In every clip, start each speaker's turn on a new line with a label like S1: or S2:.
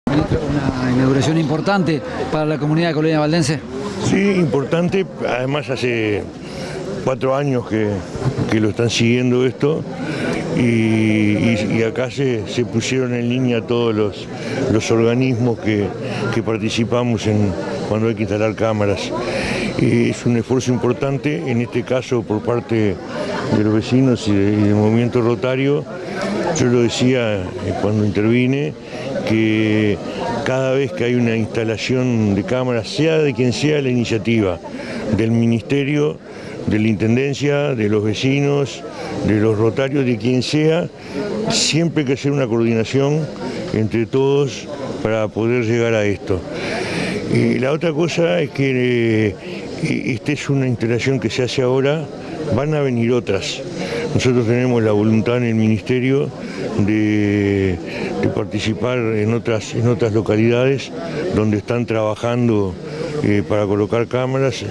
S1: Una inauguración importante para la comunidad de Colonia Valdense.
S2: Sí, importante, además hace 4 años que lo están siguiendo esto y acá se pusieron en línea todos los organismos que participamos cuando hay que instalar cámaras. Es un esfuerzo importante, en este caso por parte de los vecinos y del movimiento rotario. Yo lo decía cuando intervine, que cada vez que hay una instalación de cámaras, sea de quien sea la iniciativa, del ministerio, de la intendencia, de los vecinos, de los rotarios, de quien sea, siempre hay que hacer una coordinación entre todos para poder llegar a esto. La otra cosa es que esta es una instalación que se hace ahora, van a venir otras. Nosotros tenemos la voluntad en el ministerio de participar en otras localidades donde están trabajando para colocar cámaras.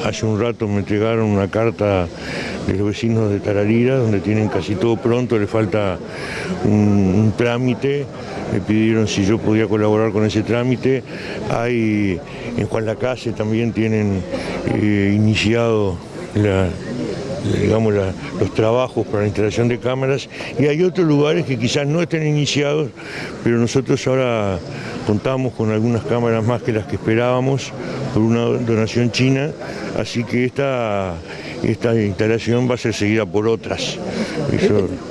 S2: Hace un rato me entregaron una carta de los vecinos de Tararira, donde tienen casi todo pronto, le falta un trámite. Me pidieron si yo podía colaborar con ese trámite. Hay en Juan Lacase también tienen iniciado los trabajos para la instalación de cámaras, y hay otros lugares que quizás no estén iniciados, pero nosotros ahora contamos con algunas cámaras más que las que esperábamos por una donación china, así que esta instalación va a ser seguida por otras.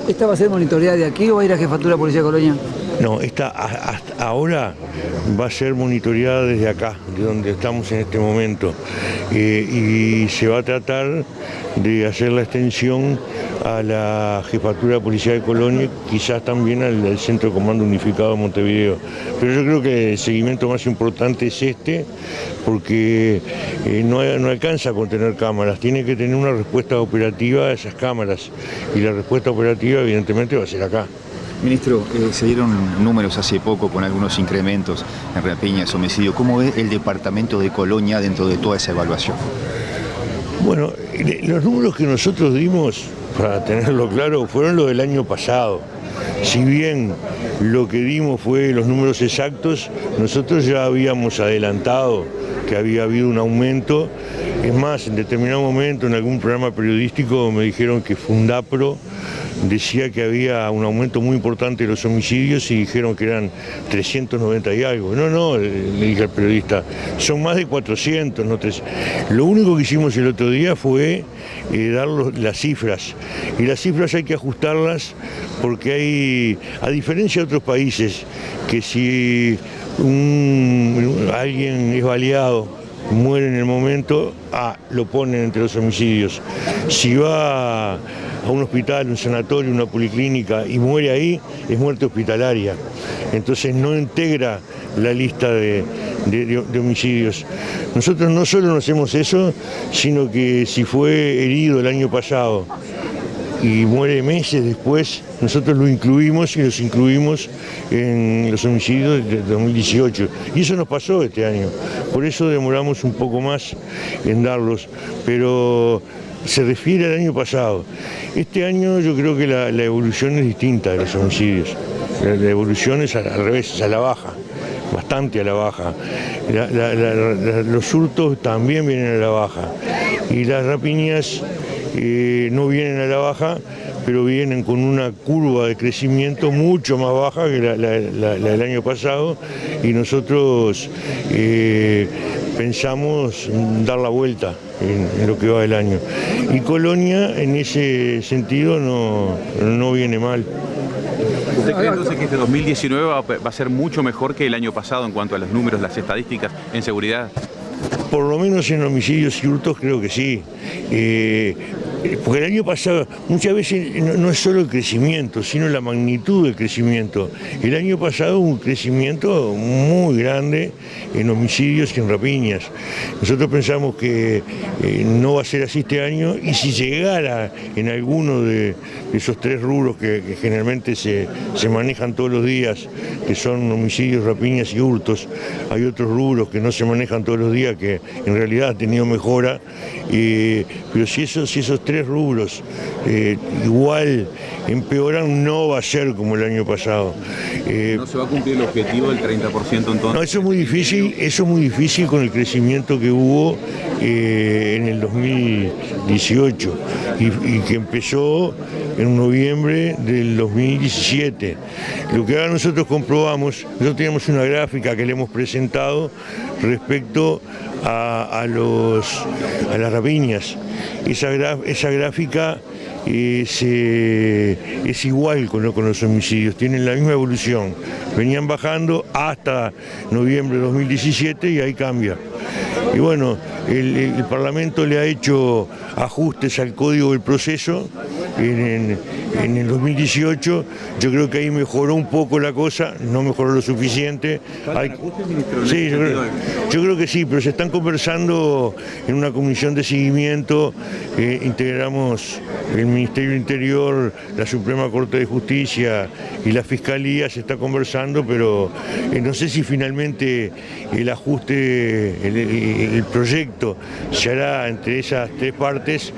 S1: ¿Esta va a ser monitoreada de aquí o va a ir a Jefatura de Policía de Colonia?
S2: No, esta hasta ahora va a ser monitoreada desde acá, de donde estamos en este momento, y se va a tratar de hacer la extensión a la Jefatura de Policía de Colonia, quizás también al Centro de Comando Unificado de Montevideo. Pero yo creo que el seguimiento más importante es este, porque no alcanza con tener cámaras, tiene que tener una respuesta operativa a esas cámaras, y la respuesta operativa evidentemente va a ser acá.
S3: Ministro, se dieron números hace poco con algunos incrementos en rapiñas, homicidio. ¿Cómo ve el departamento de Colonia dentro de toda esa evaluación?
S2: Bueno, los números que nosotros dimos, para tenerlo claro, fueron los del año pasado. Si bien lo que dimos fue los números exactos, nosotros ya habíamos adelantado que había habido un aumento. Es más, en determinado momento en algún programa periodístico me dijeron que Fundapro decía que había un aumento muy importante de los homicidios y dijeron que eran 390 y algo. No, le dije al periodista, son más de 400, no 300. Lo único que hicimos el otro día fue dar las cifras, y las cifras hay que ajustarlas porque hay, a diferencia de otros países, que si alguien es baleado, muere en el momento, lo ponen entre los homicidios. Si va a un hospital, un sanatorio, una policlínica y muere ahí, es muerte hospitalaria. Entonces no integra la lista de homicidios. Nosotros no solo no hacemos eso, sino que si fue herido el año pasado y muere meses después, nosotros lo incluimos y los incluimos en los homicidios de 2018. Y eso nos pasó este año. Por eso demoramos un poco más en darlos, pero se refiere al año pasado. Este año yo creo que la evolución es distinta de los homicidios. La evolución es al revés, es a la baja, bastante a la baja. Los hurtos también vienen a la baja. Y las rapiñas no vienen a la baja, pero vienen con una curva de crecimiento mucho más baja que la del año pasado, y nosotros pensamos dar la vuelta en lo que va del año. Y Colonia en ese sentido no viene mal.
S4: ¿Usted cree entonces que este 2019 va a ser mucho mejor que el año pasado en cuanto a los números, las estadísticas en seguridad?
S2: Por lo menos en homicidios y hurtos creo que sí. Porque el año pasado muchas veces no es solo el crecimiento, sino la magnitud del crecimiento. El año pasado hubo un crecimiento muy grande en homicidios y en rapiñas. Nosotros pensamos que no va a ser así este año, y si llegara en alguno de esos 3 rubros que generalmente se manejan todos los días, que son homicidios, rapiñas y hurtos, hay otros rubros que no se manejan todos los días que en realidad han tenido mejora, pero si esos 3 3 rubros. Igual empeorar no va a ser como el año pasado.
S4: ¿No se va a cumplir el objetivo del 30% entonces?
S2: No, eso es muy difícil con el crecimiento que hubo en el 2018 y que empezó en noviembre del 2017. Lo que ahora nosotros comprobamos, nosotros teníamos una gráfica que le hemos presentado respecto a las rapiñas. Esa gráfica es igual con los homicidios, tienen la misma evolución, venían bajando hasta noviembre de 2017 y ahí cambia. Y bueno, el Parlamento le ha hecho ajustes al Código del Proceso en el 2018, yo creo que ahí mejoró un poco la cosa, no mejoró lo suficiente. Sí, yo creo que sí, pero se están conversando en una comisión de seguimiento, integramos el Ministerio del Interior, la Suprema Corte de Justicia y la Fiscalía, se está conversando, pero no sé si finalmente el ajuste, el proyecto se hará entre esas 3 partes,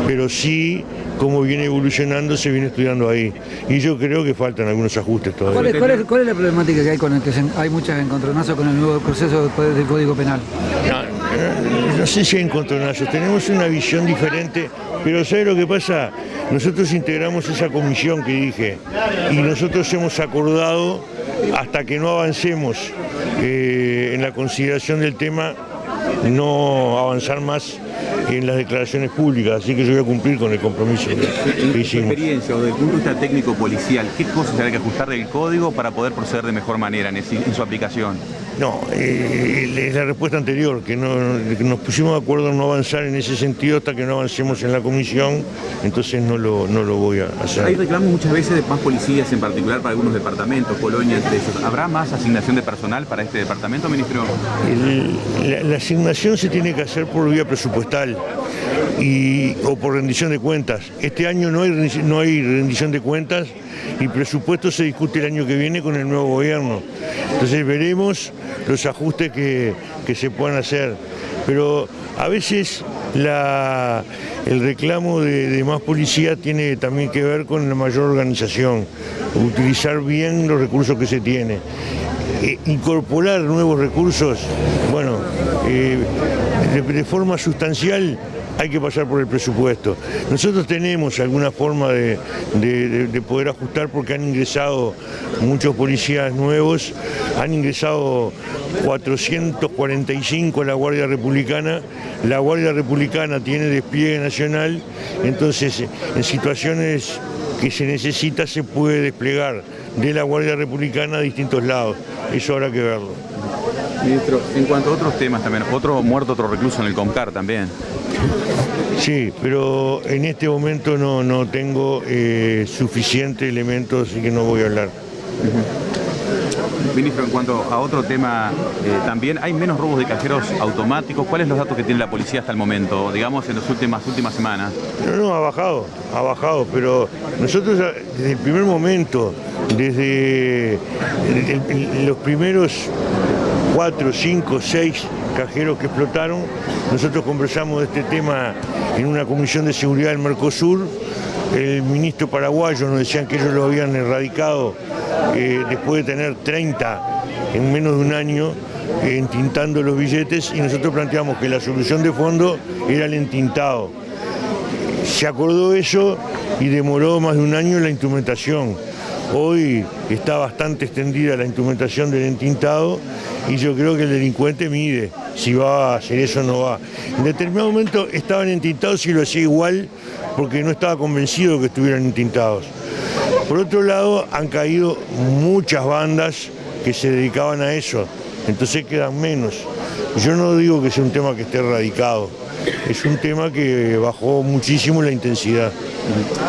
S2: pero sí cómo viene evolucionando se viene estudiando ahí. Y yo creo que faltan algunos ajustes todavía.
S1: ¿Cuál es la problemática que hay con el que hay muchas encontronazos con el nuevo proceso del Código Penal?
S2: No sé si hay encontronazos, tenemos una visión diferente, pero ¿sabe lo que pasa? Nosotros integramos esa comisión que dije y nosotros hemos acordado, hasta que no avancemos en la consideración del tema, no avanzar más en las declaraciones públicas, así que yo voy a cumplir con el compromiso que hicimos.
S4: Experiencia o desde el punto de vista técnico-policial, ¿qué cosas hay que ajustar del código para poder proceder de mejor manera en su aplicación?
S2: No, es la respuesta anterior, que nos pusimos de acuerdo en no avanzar en ese sentido hasta que no avancemos en la comisión, entonces no lo voy a hacer.
S4: Hay reclamos muchas veces de más policías, en particular para algunos departamentos, Colonia entre ellos. ¿Habrá más asignación de personal para este departamento, ministro?
S2: La asignación se tiene que hacer por vía presupuestal o por rendición de cuentas. Este año no hay rendición de cuentas y presupuesto se discute el año que viene con el nuevo gobierno. Entonces veremos los ajustes que se puedan hacer. Pero a veces el reclamo de más policía tiene también que ver con la mayor organización, utilizar bien los recursos que se tiene. Incorporar nuevos recursos, bueno, de forma sustancial hay que pasar por el presupuesto. Nosotros tenemos alguna forma de poder ajustar porque han ingresado muchos policías nuevos, han ingresado 445 a la Guardia Republicana. La Guardia Republicana tiene despliegue nacional, entonces en situaciones que se necesita se puede desplegar de la Guardia Republicana a distintos lados. Eso habrá que verlo.
S4: Ministro, en cuanto a otros temas también, otro recluso en el Comcar también.
S2: Sí, pero en este momento no tengo suficientes elementos, así que no voy a hablar.
S4: Ministro, en cuanto a otro tema, también hay menos robos de cajeros automáticos. ¿Cuáles son los datos que tiene la policía hasta el momento, digamos, en las últimas semanas?
S2: No, ha bajado, pero nosotros desde el primer momento, desde los primeros 4, 5, 6 cajeros que explotaron, nosotros conversamos de este tema en una comisión de seguridad del Mercosur. El ministro paraguayo nos decían que ellos lo habían erradicado después de tener 30 en menos de un año entintando los billetes, y nosotros planteamos que la solución de fondo era el entintado. Se acordó eso y demoró más de un año la instrumentación. Hoy está bastante extendida la instrumentación del entintado y yo creo que el delincuente mide si va a hacer eso o no va. En determinado momento estaban entintados y lo hacía igual porque no estaba convencido que estuvieran entintados. Por otro lado, han caído muchas bandas que se dedicaban a eso, entonces quedan menos. Yo no digo que sea un tema que esté erradicado, es un tema que bajó muchísimo la intensidad.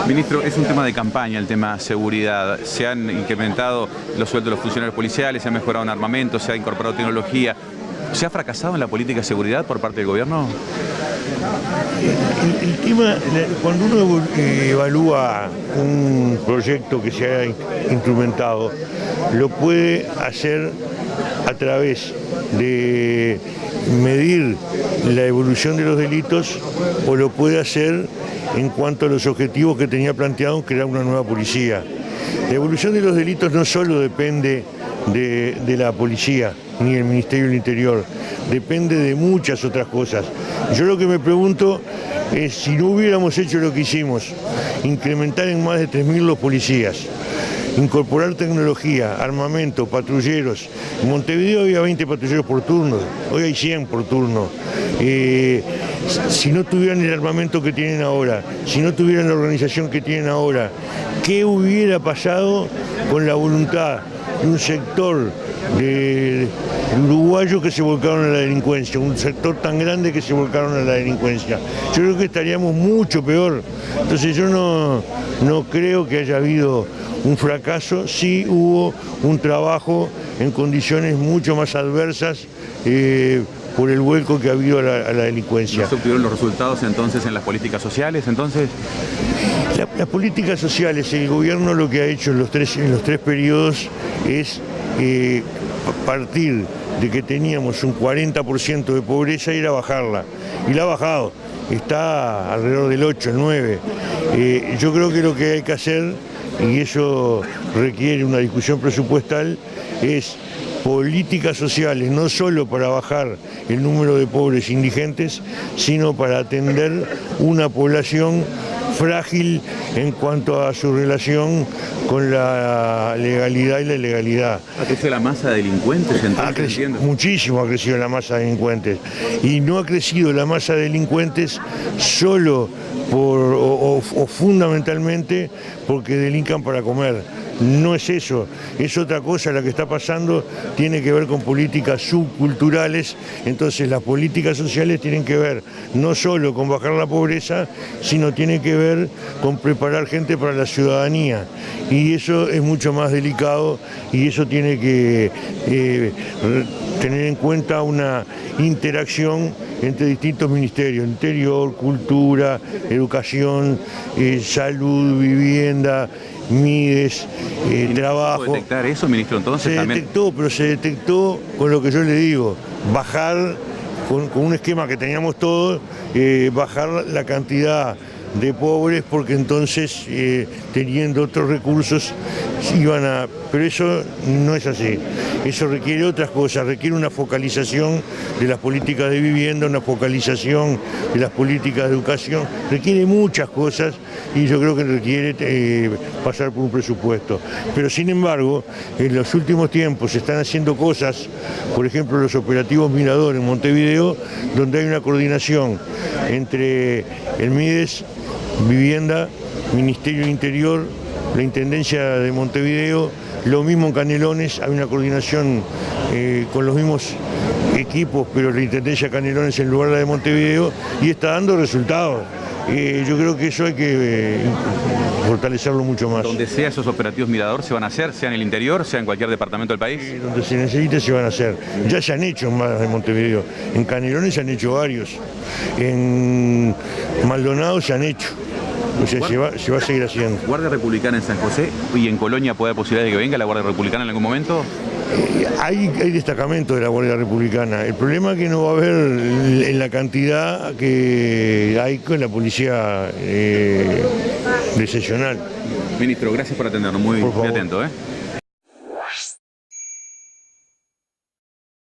S4: Ministro, es un tema de campaña, el tema seguridad. Se han incrementado los sueldos de los funcionarios policiales, se ha mejorado en armamento, se ha incorporado tecnología. ¿Se ha fracasado en la política de seguridad por parte del gobierno?
S2: El tema, cuando uno evalúa un proyecto que se ha instrumentado, lo puede hacer a través de medir la evolución de los delitos o lo puede hacer en cuanto a los objetivos que tenía planteado crear una nueva policía. La evolución de los delitos no solo depende de la policía ni del Ministerio del Interior, depende de muchas otras cosas. Yo lo que me pregunto es si no hubiéramos hecho lo que hicimos, incrementar en más de 3.000 los policías, incorporar tecnología, armamento, patrulleros. En Montevideo había 20 patrulleros por turno, hoy hay 100 por turno. Si no tuvieran el armamento que tienen ahora, si no tuvieran la organización que tienen ahora, ¿qué hubiera pasado con la voluntad de un sector de uruguayos que se volcaron a la delincuencia, un sector tan grande que se volcaron a la delincuencia? Yo creo que estaríamos mucho peor. Entonces yo no creo que haya habido un fracaso, sí hubo un trabajo en condiciones mucho más adversas por el vuelco que ha habido a la delincuencia.
S4: ¿No se obtuvieron los resultados entonces en las políticas sociales? Entonces,
S2: las políticas sociales, el gobierno lo que ha hecho en los tres periodos es partir de que teníamos un 40% de pobreza y ir a bajarla. Y la ha bajado, está alrededor del 8, el 9. Yo creo que lo que hay que hacer, y eso requiere una discusión presupuestal, es políticas sociales, no solo para bajar el número de pobres e indigentes, sino para atender una población frágil en cuanto a su relación con la legalidad y la ilegalidad.
S4: ¿Ha crecido la masa de delincuentes?
S2: Muchísimo ha crecido la masa de delincuentes. Y no ha crecido la masa de delincuentes solo o fundamentalmente porque delincan para comer. No es eso, es otra cosa la que está pasando, tiene que ver con políticas subculturales. Entonces las políticas sociales tienen que ver no solo con bajar la pobreza, sino tiene que ver con preparar gente para la ciudadanía. Y eso es mucho más delicado y eso tiene que tener en cuenta una interacción entre distintos ministerios, Interior, Cultura, Educación, Salud, Vivienda, Mides, trabajo.
S4: ¿Puede detectar eso, ministro? Entonces
S2: se detectó con lo que yo le digo, bajar con un esquema que teníamos todos, bajar la cantidad de pobres, porque entonces teniendo otros recursos iban a... Pero eso no es así, eso requiere otras cosas, requiere una focalización de las políticas de vivienda, una focalización de las políticas de educación, requiere muchas cosas y yo creo que requiere pasar por un presupuesto. Pero sin embargo, en los últimos tiempos se están haciendo cosas, por ejemplo los operativos Mirador en Montevideo, donde hay una coordinación entre el Mides, Vivienda, Ministerio del Interior, la Intendencia de Montevideo, lo mismo en Canelones, hay una coordinación con los mismos equipos, pero la Intendencia de Canelones en lugar de la de Montevideo, y está dando resultados. Yo creo que eso hay que fortalecerlo mucho más.
S4: Donde sea esos operativos Mirador se van a hacer, sea en el interior, sea en cualquier departamento del país.
S2: Donde se necesite se van a hacer. Ya se han hecho más en Montevideo. En Canelones se han hecho varios. En Maldonado se han hecho. O sea, se va a seguir haciendo.
S4: ¿Guardia Republicana en San José y en Colonia puede haber posibilidad de que venga la Guardia Republicana en algún momento?
S2: Hay destacamentos de la Guardia Republicana. El problema es que no va a haber en la cantidad que hay con la policía de seccional.
S4: Ministro, gracias por atendernos, muy atento.